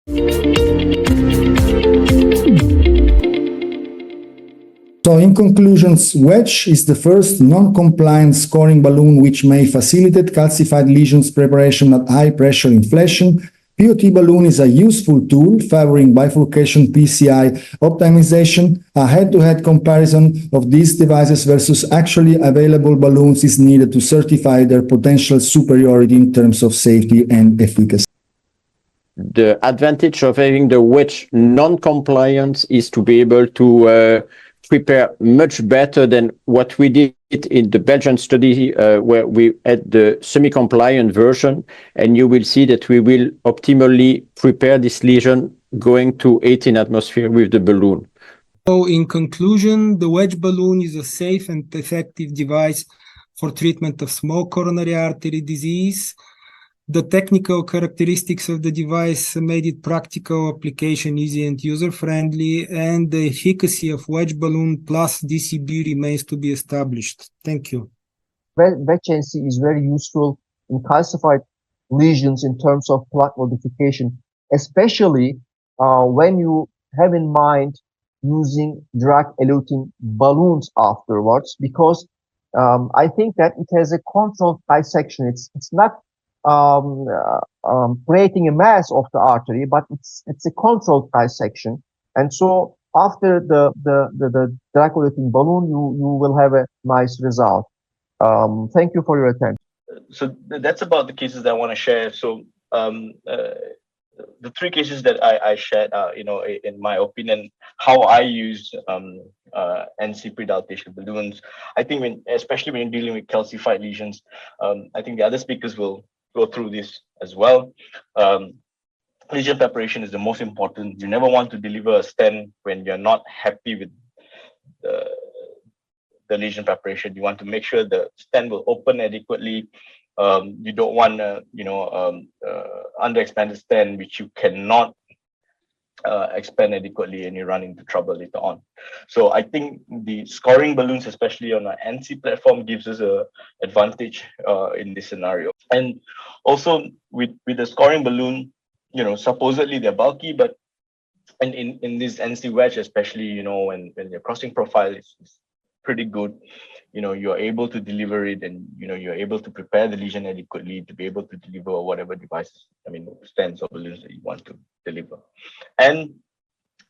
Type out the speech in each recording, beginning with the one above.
So in conclusions, Wedge is the first non-compliant scoring balloon which may facilitate calcified lesions preparation at high pressure inflation. POT balloon is a useful tool favoring bifurcation PCI optimization. A head-to-head comparison of these devices versus actually available balloons is needed to certify their potential superiority in terms of safety and efficacy. The advantage of having the Wedge non-compliance is to be able to prepare much better than what we did in the Belgian study, where we had the semi-compliant version, and you will see that we will optimally prepare this lesion going to 18 atmosphere with the balloon. So in conclusion, the Wedge balloon is a safe and effective device for treatment of small coronary artery disease. The technical characteristics of the device made it practical application, easy and user-friendly, and the efficacy of Wedge balloon plus DCB remains to be established. Thank you. Wedge NC is very useful in calcified lesions in terms of plaque modification, especially when you have in mind using drug-eluting balloons afterwards, because I think that it has a controlled dissection. It's not creating a mass of the artery, but it's a controlled dissection. And so after the drug-eluting balloon, you will have a nice result. Thank you for your attention. So that's about the cases that I want to share. So the three cases that I shared, in my opinion, how I use NC pre-dilatation balloons. I think especially when you're dealing with calcified lesions, I think the other speakers will go through this as well. Lesion preparation is the most important. You never want to deliver a stent when you're not happy with the lesion preparation. You want to make sure the stent will open adequately. You don't want underexpanded stent which you cannot expand adequately, and you run into trouble later on. So I think the scoring balloons, especially on our NC platform, gives us an advantage in this scenario. And also with the scoring balloon, supposedly they're bulky, but in this NC wedge, especially, when your crossing profile is pretty good, you're able to deliver it, and you're able to prepare the lesion adequately to be able to deliver whatever devices, stents or balloons that you want to deliver. And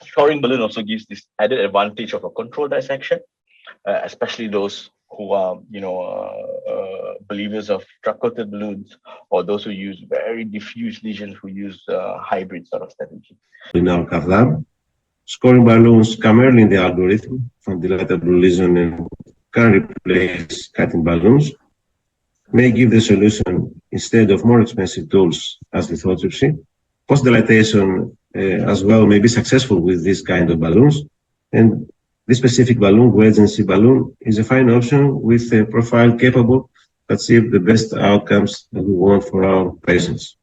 scoring balloon also gives this added advantage of a controlled dissection, especially those who are believers of drug-coated balloons, or those who use very diffuse lesions, who use hybrid sort of strategy. In our cath lab, scoring balloons come early in the algorithm from dilatable lesion and can replace cutting balloons, may give the solution instead of more expensive tools as lithotripsy. Post-dilatation as well may be successful with this kind of balloons, and this specific balloon, Wedge NC balloon, is a fine option with a profile capable to achieve the best outcomes that we want for our patients.